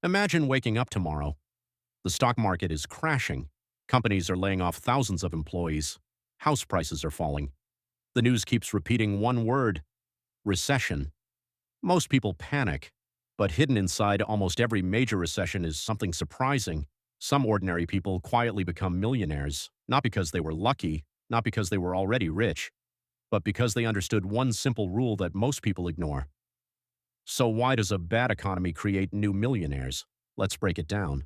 Imagine waking up tomorrow. The stock market is crashing. Companies are laying off thousands of employees. House prices are falling. The news keeps repeating one word: recession. Most people panic, but hidden inside almost every major recession is something surprising. Some ordinary people quietly become millionaires, not because they were lucky, not because they were already rich, but because they understood one simple rule that most people ignore. So why does a bad economy create new millionaires? Let's break it down.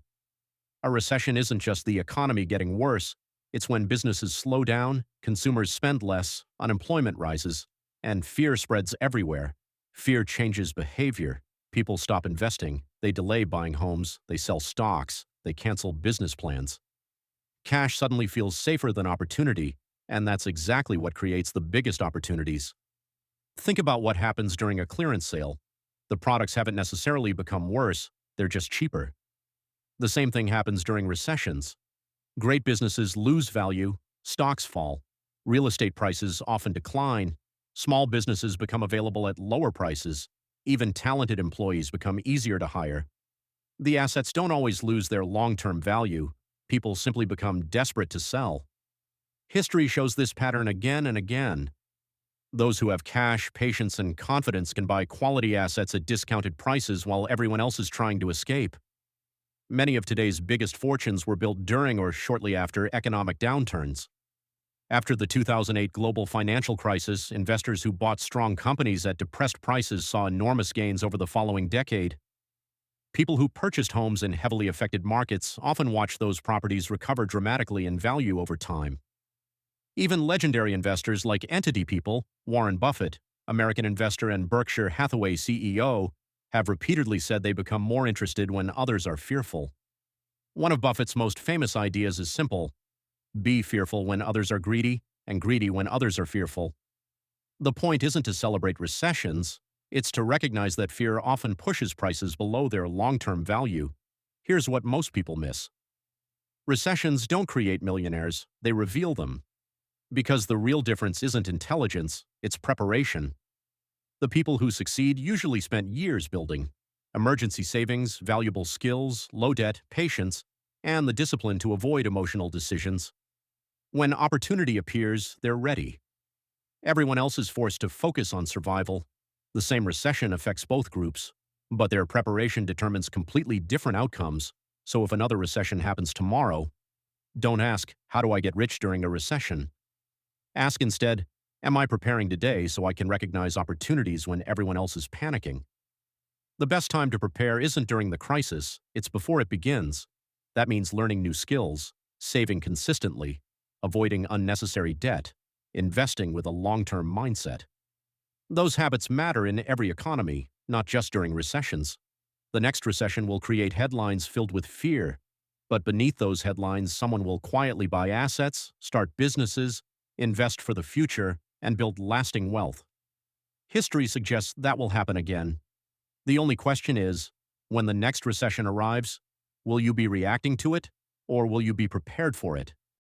A recession isn't just the economy getting worse, it's when businesses slow down, consumers spend less, unemployment rises, and fear spreads everywhere. Fear changes behavior. People stop investing, they delay buying homes, they sell stocks, they cancel business plans. Cash suddenly feels safer than opportunity, and that's exactly what creates the biggest opportunities. Think about what happens during a clearance sale. The products haven't necessarily become worse, they're just cheaper. The same thing happens during recessions. Great businesses lose value, stocks fall, real estate prices often decline, small businesses become available at lower prices, even talented employees become easier to hire. The assets don't always lose their long-term value, people simply become desperate to sell. History shows this pattern again and again. Those who have cash, patience, and confidence can buy quality assets at discounted prices while everyone else is trying to escape. Many of today's biggest fortunes were built during or shortly after economic downturns. After the 2008 global financial crisis, investors who bought strong companies at depressed prices saw enormous gains over the following decade. People who purchased homes in heavily affected markets often watched those properties recover dramatically in value over time. Even legendary investors like entity people, Warren Buffett, American investor and Berkshire Hathaway CEO, have repeatedly said they become more interested when others are fearful. One of Buffett's most famous ideas is simple: be fearful when others are greedy, and greedy when others are fearful. The point isn't to celebrate recessions, it's to recognize that fear often pushes prices below their long-term value. Here's what most people miss. Recessions don't create millionaires, they reveal them. Because the real difference isn't intelligence, it's preparation. The people who succeed usually spent years building emergency savings, valuable skills, low debt, patience, and the discipline to avoid emotional decisions. When opportunity appears, they're ready. Everyone else is forced to focus on survival. The same recession affects both groups, but their preparation determines completely different outcomes. So if another recession happens tomorrow, don't ask, "How do I get rich during a recession?" Ask instead, "Am I preparing today so I can recognize opportunities when everyone else is panicking?" The best time to prepare isn't during the crisis, it's before it begins. That means learning new skills, saving consistently, avoiding unnecessary debt, investing with a long-term mindset. Those habits matter in every economy, not just during recessions. The next recession will create headlines filled with fear, but beneath those headlines, someone will quietly buy assets, start businesses, invest for the future, and build lasting wealth. History suggests that will happen again. The only question is, when the next recession arrives, will you be reacting to it, or will you be prepared for it?